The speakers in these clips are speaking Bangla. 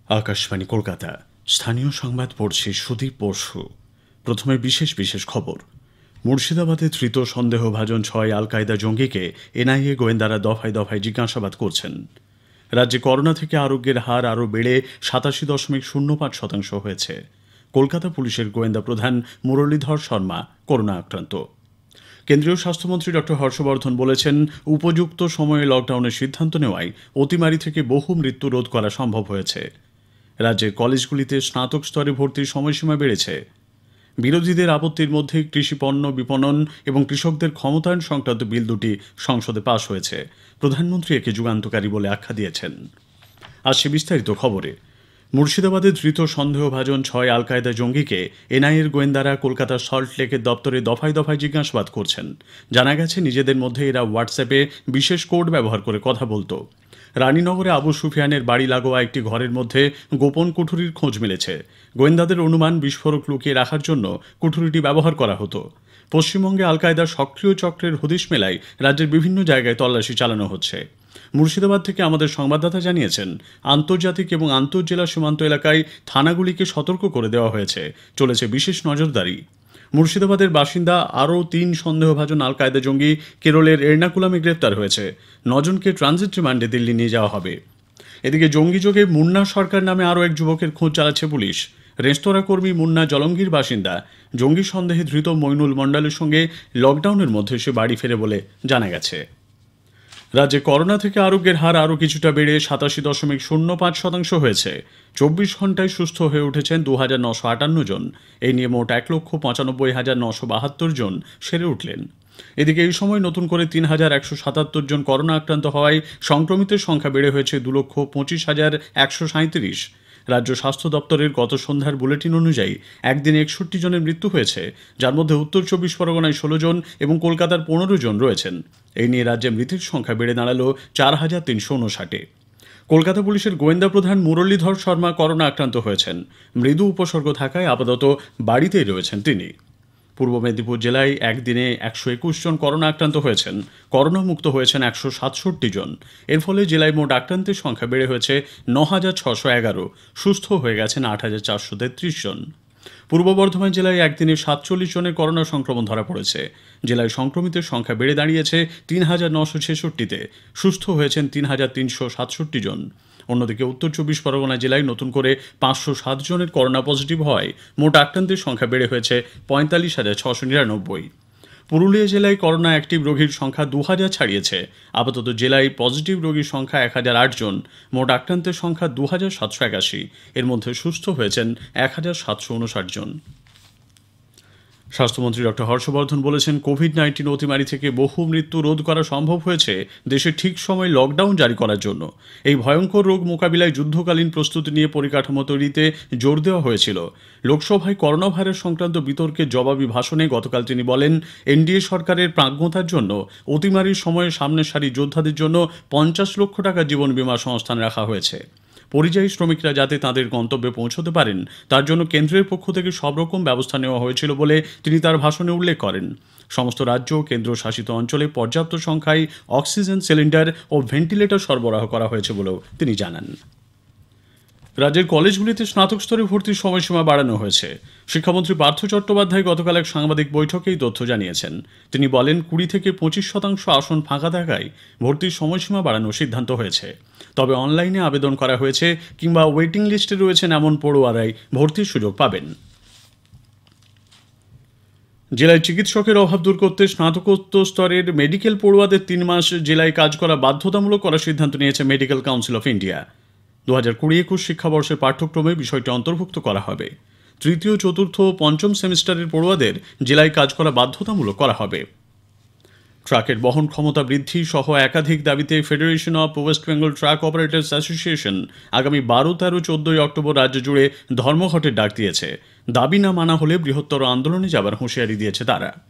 আকাশবাণী কলকাতা স্থানীয় সংবাদ পড়ছি সুদীপ বসু। প্রথমে বিশেষ বিশেষ খবর। মুর্শিদাবাদে ধৃত সন্দেহভাজন ৬ আল কায়দা জঙ্গিকে এনআইএ গোয়েন্দারা দফায় দফায় জিজ্ঞাসাবাদ করছেন। রাজ্যে করোনা থেকে আরোগ্যের হার আরও বেড়ে ৮৭.০৫% হয়েছে। কলকাতা পুলিশের গোয়েন্দা প্রধান মুরলীধর শর্মা করোনা আক্রান্ত। কেন্দ্রীয় স্বাস্থ্যমন্ত্রী ডক্টর হর্ষবর্ধন বলেছেন, উপযুক্ত সময়ে লকডাউনের সিদ্ধান্ত নেওয়ায় অতিমারি থেকে বহু মৃত্যু রোধ করা সম্ভব হয়েছে। রাজ্যের কলেজগুলিতে স্নাতক স্তরে ভর্তির সময়সীমা বেড়েছে। বিরোধীদের আপত্তির মধ্যে কৃষি পণ্য বিপণন এবং কৃষকদের ক্ষমতায়ন সংক্রান্ত বিল দুটি সংসদে পাশ হয়েছে। প্রধানমন্ত্রী একে যুগান্তকারী বলে আখ্যা দিয়েছেন। আসছে বিস্তারিত খবরে। মুর্শিদাবাদে ধৃত সন্দেহভাজন ৬ আল কায়দা জঙ্গিকে এনআইএর গোয়েন্দারা কলকাতার সল্টলেকের দপ্তরে দফায় দফায় জিজ্ঞাসাবাদ করছেন। জানা গেছে, নিজেদের মধ্যে এরা হোয়াটসঅ্যাপে বিশেষ কোড ব্যবহার করে কথা বলত। রানীনগরে আবু সুফিয়ানের বাড়ি লাগোয়া একটি ঘরের মধ্যে গোপন কুঠুরির খোঁজ মিলেছে। গোয়েন্দাদের অনুমান, বিস্ফোরক লুকিয়ে রাখার জন্য কুঠুরিটি ব্যবহার করা হতো। পশ্চিমবঙ্গে আল কায়দার সক্রিয় চক্রের হদিশ মেলায় রাজ্যের বিভিন্ন জায়গায় তল্লাশি চালানো হচ্ছে। মুর্শিদাবাদ থেকে আমাদের সংবাদদাতা জানিয়েছেন, আন্তর্জাতিক এবং আন্তঃজেলা সীমান্ত এলাকায় থানাগুলিকে সতর্ক করে দেওয়া হয়েছে। চলেছে বিশেষ নজরদারি। মুর্শিদাবাদের বাসিন্দা আরও ৩ সন্দেহভাজন আল কায়দা জঙ্গি কেরলের এর্নাকুলামে গ্রেপ্তার হয়েছে। ৯ জনকে ট্রানজিট রিমান্ডে দিল্লি নিয়ে যাওয়া হবে। এদিকে জঙ্গিযোগে মুন্না সরকার নামে আরও এক যুবকের খোঁজ চালাচ্ছে পুলিশ। রেস্তোরাঁ কর্মী মুন্না জলঙ্গির বাসিন্দা। জঙ্গি সন্দেহে ধৃত মইনুল মণ্ডলের সঙ্গে লকডাউনের মধ্যে সে বাড়ি ফেরে বলে জানা গেছে। রাজ্যে করোনা থেকে আরোগ্যের হার আরও কিছুটা বেড়ে ৮৭.০৫% হয়েছে। ২৪ ঘন্টায় সুস্থ হয়ে উঠেছেন ২,৯৫৮ জন। এই নিয়ে মোট ১,৯৫,৯৭২ জন সেরে উঠলেন। এদিকে এই সময় নতুন করে ৩,১৭৭ জন করোনা আক্রান্ত হওয়ায় সংক্রমিতের সংখ্যা বেড়ে হয়েছে ২,২৫,১৩৭। রাজ্য স্বাস্থ্য দপ্তরের গত সন্ধ্যার বুলেটিন অনুযায়ী একদিনে ৬১ জনের মৃত্যু হয়েছে, যার মধ্যে উত্তর ২৪ পরগনায় ১৬ জন এবং কলকাতার ১৫ জন রয়েছেন। এই নিয়ে রাজ্যে মৃতের সংখ্যা বেড়ে দাঁড়ালো ৪,৩৫৯। কলকাতা পুলিশের গোয়েন্দা প্রধান মুরলীধর শর্মা করোনা আক্রান্ত হয়েছেন। মৃদু উপসর্গ থাকায় আপাতত বাড়িতেই রয়েছেন তিনি। পূর্ব মেদিনীপুর জেলায় একদিনে ১২১ জন করোনা আক্রান্ত হয়েছেন। করোনা মুক্ত হয়েছেন ১৬৭ জন। এর ফলে জেলায় মোট আক্রান্তের সংখ্যা বেড়ে হয়েছে ৯,৬১১। সুস্থ হয়ে গেছেন ৮,৪৩৩ জন। পূর্ব বর্ধমান জেলায় একদিনে ৪৭ জনের করোনা সংক্রমণ ধরা পড়েছে। জেলায় সংক্রমিতের সংখ্যা বেড়ে দাঁড়িয়েছে ৩,৯৬৬-তে। সুস্থ হয়েছেন ৩,৩৬৭ জন। অন্যদিকে উত্তর ২৪ পরগনা জেলায় নতুন করে ৫০৭ জনের করোনা পজিটিভ হওয়ায় মোট আক্রান্তের সংখ্যা বেড়ে হয়েছে ৪৫,৬৯৯। পুরুলিয়া জেলায় করোনা অ্যাক্টিভ রোগীর সংখ্যা ২,০০০ ছাড়িয়েছে। আপাতত জেলায় পজিটিভ রোগীর সংখ্যা ১,০০৮ জন। মোট আক্রান্তের সংখ্যা ২,৭৮১। এর মধ্যে সুস্থ হয়েছেন ১,৭৫৯ জন। স্বাস্থ্যমন্ত্রী ডক্টর হর্ষবর্ধন বলেছেন, কোভিড-১৯ অতিমারি থেকে বহু মৃত্যু রোধ করা সম্ভব হয়েছে দেশে ঠিক সময় লকডাউন জারি করার জন্য। এই ভয়ঙ্কর রোগ মোকাবিলায় যুদ্ধকালীন প্রস্তুতি নিয়ে পরিকাঠামো তৈরিতে জোর দেওয়া হয়েছিল। লোকসভায় করোনা ভাইরাস সংক্রান্ত বিতর্কের জবাবি ভাষণে গতকাল তিনি বলেন, এনডিএ সরকারের প্রাজ্ঞতার জন্য অতিমারির সময়ে সামনের সারি যোদ্ধাদের জন্য ৫০ লক্ষ টাকা জীবন বীমা সংস্থান রাখা হয়েছে। পরিযায়ী শ্রমিকরা যাতে তাদের গন্তব্যে পৌঁছতে পারেন তার জন্য কেন্দ্রের পক্ষ থেকে সব রকম ব্যবস্থা নেওয়া হয়েছিল বলে তিনি তার ভাষণে উল্লেখ করেন। সমস্ত রাজ্য ও কেন্দ্রশাসিত অঞ্চলে পর্যাপ্ত সংখ্যায় অক্সিজেন সিলিন্ডার ও ভেন্টিলেটর সরবরাহ করা হয়েছে বলেও তিনি জানান। রাজ্যের কলেজগুলিতে স্নাতক স্তরে ভর্তির সময়সীমা বাড়ানো হয়েছে। শিক্ষামন্ত্রী পার্থ চট্টোপাধ্যায় গতকাল এক সাংবাদিক বৈঠকে এই তথ্য জানিয়েছেন। তিনি বলেন, ২০ থেকে ২৫% আসন ফাঁকা থাকায় ভর্তির সময়সীমা বাড়ানোর সিদ্ধান্ত হয়েছে। তবে অনলাইনে আবেদন করা হয়েছে কিংবা ওয়েটিং লিস্টে রয়েছেন এমন পড়ুয়ারাই ভর্তির সুযোগ পাবেন। জেলায় চিকিৎসকের অভাব দূর করতে স্নাতকোত্তর স্তরের মেডিকেল পড়ুয়াদের ৩ মাস জেলায় কাজ করা বাধ্যতামূলক করার সিদ্ধান্ত নিয়েছে মেডিকেল কাউন্সিল অফ ইন্ডিয়া। ২০২০-২১ শিক্ষাবর্ষের পাঠ্যক্রমে বিষয়টি অন্তর্ভুক্ত করা হবে। তৃতীয়, চতুর্থ ও পঞ্চম সেমিস্টারের পড়ুয়াদের জেলায় কাজ করা বাধ্যতামূলক করা হবে। ট্রাকের বহন ক্ষমতা বৃদ্ধি সহ একাধিক দাবিতে federation of West Bengal truck operators association আগামী ১২, ১৩, ১৪ অক্টোবর রাজ্য জুড়ে ধর্মঘটের ডাক দিয়েছে। দাবি না মানা হলে বৃহত্তর আন্দোলনে যাবার হুঁশিয়ারি দিয়েছে তারা।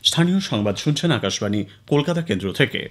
স্থানীয় সংবাদ শুনছেন আকাশবাণী কলকাতা কেন্দ্র থেকে।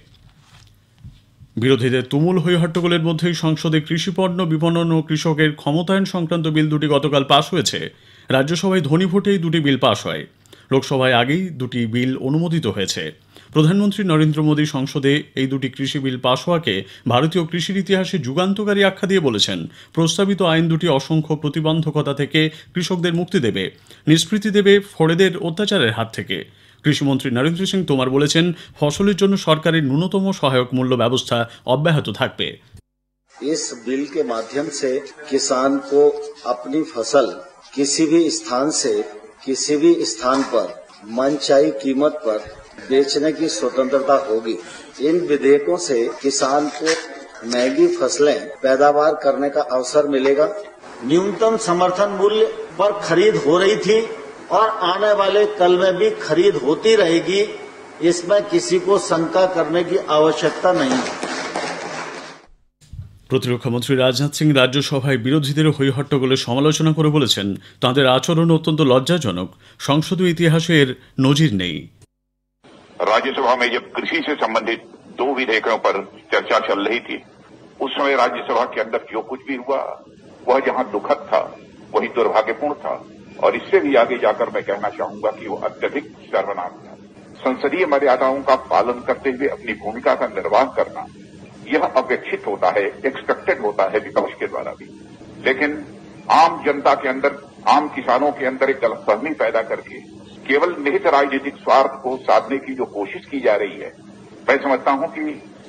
বিরোধীদের তুমুল হইহট্টগোলের মধ্যেই সংসদে কৃষিপণ্য বিপণন ও কৃষকের ক্ষমতায়ন সংক্রান্ত বিল দুটি গতকাল পাশ হয়েছে। রাজ্যসভায় ধ্বনি ভোটেই দুটি বিল পাশ হয়। লোকসভায় আগেই দুটি বিল অনুমোদিত হয়েছে। প্রধানমন্ত্রী নরেন্দ্র মোদী সংসদে এই দুটি কৃষি বিল পাশ হওয়াকে ভারতীয় কৃষির ইতিহাসে যুগান্তকারী আখ্যা দিয়ে বলেছেন, প্রস্তাবিত আইন দুটি অসংখ্য প্রতিবন্ধকতা থেকে কৃষকদের মুক্তি দেবে, নিষ্কৃতি দেবে ফড়েদের অত্যাচারের হাত থেকে। কৃষিমন্ত্রী নরেন্দ্র সিং তোমর বলেছেন, ফসলের জন্য সরকারের ন্যূনতম সহায়ক মূল্য ব্যবস্থা অব্যাহত থাকবে। इस बिल के माध्यम से किसान को अपनी फसल किसी भी स्थान से किसी भी स्थान पर मनचाही कीमत पर बेचने की स्वतंत्रता होगी। इन विधेयकों से किसान को महंगी फसलें पैदावार करने का अवसर मिलेगा। न्यूनतम समर्थन मूल्य पर खरीद हो रही थी और आने वाले कल में भी खरीद होती रहेगी। इसमें किसी को शंका करने की आवश्यकता नहीं है। প্রতিরক্ষামন্ত্রী রাজনাথ সিং রাজ্যসভায় বিরোধীদের হইহট্টগোলের সমালোচনা করে বলেছেন, তাঁদের আচরণ অত্যন্ত লজ্জাজনক, সংসদীয় ইতিহাসে এর নজির নেই। राज्यसभा में जब कृषि से संबंधित 2 विधेयकों पर चर्चा चल रही थी, उस समय राज्यसभा के अंदर जो कुछ भी हुआ वह जहां दुखद था वही दुर्भाग्यपूर्ण था, और इससे भी आगे जाकर मैं कहना चाहूंगा कि वो अत्यधिक शर्मनाक था। संसदीय मर्यादाओं का पालन करते हुए अपनी भूमिका का निर्वाह करना यह अपेक्षित होता है, एक्सपेक्टेड होता है विपक्ष के द्वारा भी, लेकिन आम जनता के अंदर, आम किसानों के अंदर एक गलतफहमी पैदा करके केवल निहित राजनीतिक स्वार्थ को साधने की जो कोशिश की जा रही है, मैं समझता हूं कि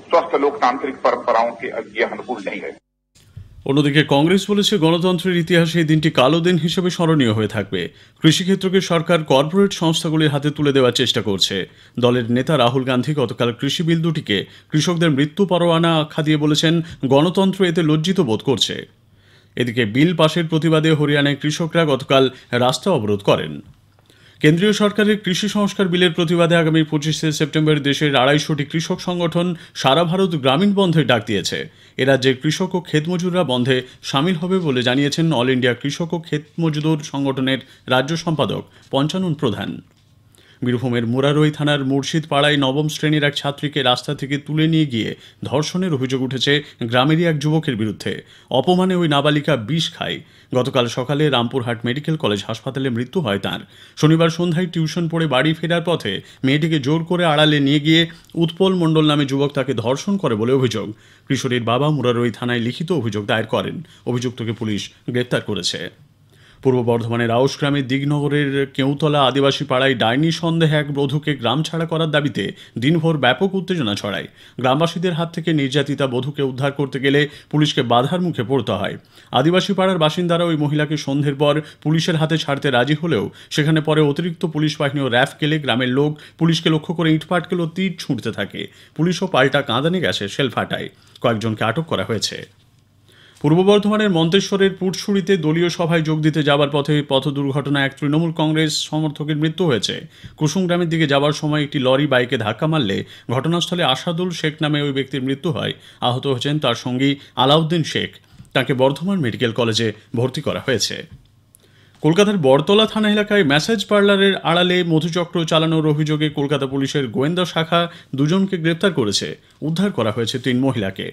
स्वस्थ लोकतांत्रिक परंपराओं के यह अनुकूल नहीं है। অন্যদিকে কংগ্রেস বলেছে, গণতন্ত্রের ইতিহাসে এই দিনটি কালো দিন হিসেবে স্মরণীয় হয়ে থাকবে। কৃষিক্ষেত্রকে সরকার কর্পোরেট সংস্থাগুলির হাতে তুলে দেওয়ার চেষ্টা করছে। দলের নেতা রাহুল গান্ধী গতকাল কৃষি বিল দুটিকে কৃষকদের মৃত্যু পরোয়ানা আখ্যা দিয়ে বলেছেন, গণতন্ত্র এতে লজ্জিত বোধ করছে। এদিকে বিল পাশের প্রতিবাদে হরিয়ানায় কৃষকরা গতকাল রাস্তা অবরোধ করেন। কেন্দ্রীয় সরকারের কৃষি সংস্কার বিলের প্রতিবাদে আগামী 25শে সেপ্টেম্বর দেশের 250টি কৃষক সংগঠন সারা ভারত গ্রামীণ বন্ধের ডাক দিয়েছে। এ রাজ্যের কৃষক ও ক্ষেতমজুররা বন্ধে সামিল হবে বলে জানিয়েছেন অল ইন্ডিয়া কৃষক ও ক্ষেতমজদুর সংগঠনের রাজ্য সম্পাদক পঞ্চানন প্রধান। বীরভূমের মুরারই থানার মুর্শিদ পাড়ায় 9ম শ্রেণীর এক ছাত্রীকে রাস্তা থেকে তুলে নিয়ে গিয়ে ধর্ষণের অভিযোগ উঠেছে গ্রামেরই এক যুবকের বিরুদ্ধে। অপমানে ওই নাবালিকা বিষ খায়। গতকাল সকালে রামপুরহাট মেডিকেল কলেজ হাসপাতালে মৃত্যু হয় তাঁর। শনিবার সন্ধ্যায় টিউশন পড়ে বাড়ি ফেরার পথে মেয়েটিকে জোর করে আড়ালে নিয়ে গিয়ে উৎপল মণ্ডল নামে যুবক তাকে ধর্ষণ করে বলে অভিযোগ। কিশোরীর বাবা মুরারই থানায় লিখিত অভিযোগ দায়ের করেন। অভিযুক্তকে পুলিশ গ্রেপ্তার করেছে। পূর্ব বর্ধমানের আউশগ্রামের দিগনগরের কেউতলা আদিবাসী পাড়ায় ডাইনি সন্দেহে এক বধূকে গ্রাম ছাড়া করার দাবিতে দিনভর ব্যাপক উত্তেজনা ছড়ায়। গ্রামবাসীদের হাত থেকে নির্যাতিতা বধূকে উদ্ধার করতে গেলে পুলিশকে বাধার মুখে পড়তে হয়। আদিবাসী পাড়ার বাসিন্দারা ওই মহিলাকে সন্ধ্যের পর পুলিশের হাতে ছাড়তে রাজি হলেও সেখানে পরে অতিরিক্ত পুলিশ বাহিনী ও র্যাফ কেলে গ্রামের লোক পুলিশকে লক্ষ্য করে ইটপাটকেল ও তীর ছুঁড়তে থাকে। পুলিশও পাল্টা কাঁদানে গ্যাসের শেল ফাটায়। কয়েকজনকে আটক করা হয়েছে। পূর্ব বর্ধমানের মন্তেশ্বরের পুটছুড়িতে দলীয় সভায় যোগ দিতে যাবার পথে পথ দুর্ঘটনায় এক তৃণমূল কংগ্রেস সমর্থকের মৃত্যু হয়েছে। কুসুম গ্রামের দিকে যাবার সময় একটি লরি বাইকে ধাক্কা মারলে ঘটনাস্থলে আসাদুল শেখ নামে ওই ব্যক্তির মৃত্যু হয়। আহত হয়েছেন তার সঙ্গী আলাউদ্দিন শেখ। তাকে বর্ধমান মেডিকেল কলেজে ভর্তি করা হয়েছে। কলকাতার বড়তলা থানা এলাকায় ম্যাসাজ পার্লারের আড়ালে মধুচক্র চালানোর অভিযোগে কলকাতা পুলিশের গোয়েন্দা শাখা 2 জনকে গ্রেপ্তার করেছে। উদ্ধার করা হয়েছে 3 মহিলাকে।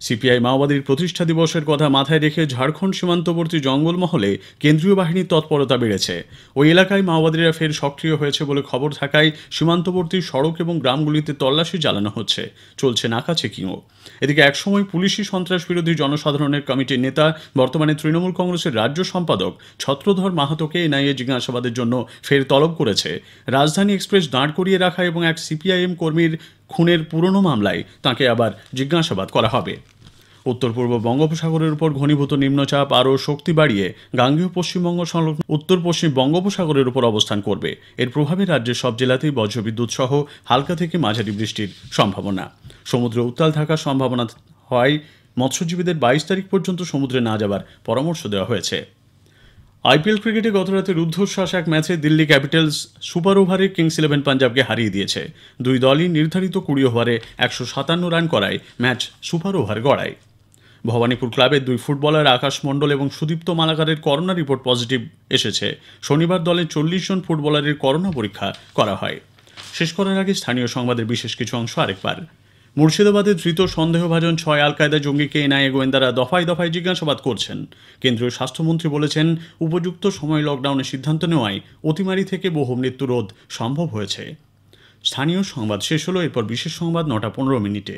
সিপিআই মাওবাদীর প্রতিষ্ঠা দিবসের কথা মাথায় রেখে ঝাড়খণ্ড সীমান্তবর্তী জঙ্গলমহলে কেন্দ্রীয় বাহিনীর তৎপরতা বেড়েছে। ওই এলাকায় মাওবাদীরা ফের সক্রিয় হয়েছে বলে খবর থাকায় সীমান্তবর্তী সড়ক এবং গ্রামগুলিতে তল্লাশি চালানো হচ্ছে। চলছে নাকা চেকিংও। এদিকে একসময় পুলিশি সন্ত্রাস বিরোধী জনসাধারণের কমিটির নেতা, বর্তমানে তৃণমূল কংগ্রেসের রাজ্য সম্পাদক ছত্রধর মাহাতোকে এনআইএ জিজ্ঞাসাবাদের জন্য ফের তলব করেছে। রাজধানী এক্সপ্রেস দাঁড় করিয়ে রাখা এবং এক সিপিআইএম কর্মীর খুনের পুরনো মামলায় তাঁকে আবার জিজ্ঞাসাবাদ করা হবে। উত্তর পূর্ব বঙ্গোপসাগরের উপর ঘনীভূত নিম্নচাপ আরও শক্তি বাড়িয়ে গাঙ্গেয় পশ্চিমবঙ্গ সংলগ্ন উত্তর পশ্চিম বঙ্গোপসাগরের উপর অবস্থান করবে। এর প্রভাবে রাজ্যের সব জেলাতেই বজ্রবিদ্যুৎ সহ হালকা থেকে মাঝারি বৃষ্টির সম্ভাবনা। সমুদ্রে উত্তাল থাকার সম্ভাবনা হওয়ায় মৎস্যজীবীদের 22 তারিখ পর্যন্ত সমুদ্রে না যাবার পরামর্শ দেওয়া হয়েছে। আইপিএল ক্রিকেটে গতরাতে রুদ্ধশ্বাস এক ম্যাচে দিল্লি ক্যাপিটালস সুপার ওভারে কিংস 11 পাঞ্জাবকে হারিয়ে দিয়েছে। 2 দলই নির্ধারিত 20 ওভারে 157 রান করায় ম্যাচ সুপার ওভার গড়ায়। ভবানীপুর ক্লাবের 2 ফুটবলার আকাশ মণ্ডল এবং সুদীপ্ত মালাকারের করোনা রিপোর্ট পজিটিভ এসেছে। শনিবার দলের 40 জন ফুটবলারের করোনা পরীক্ষা করা হয়। শেষ করার আগে স্থানীয় সংবাদের বিশেষ কিছু অংশ আরেকবার। মুর্শিদাবাদে ধৃত সন্দেহভাজন 6 আল কায়দা জঙ্গিকে এনআইএ গোয়েন্দারা দফায় দফায় জিজ্ঞাসাবাদ করছেন। কেন্দ্রীয় স্বাস্থ্যমন্ত্রী বলেছেন, উপযুক্ত সময় লকডাউনের সিদ্ধান্ত নেওয়ায় অতিমারি থেকে বহু মৃত্যু রোধ সম্ভব হয়েছে। স্থানীয় সংবাদ শেষ হলো, এরপর বিশেষ সংবাদ 9টা 15 মিনিটে।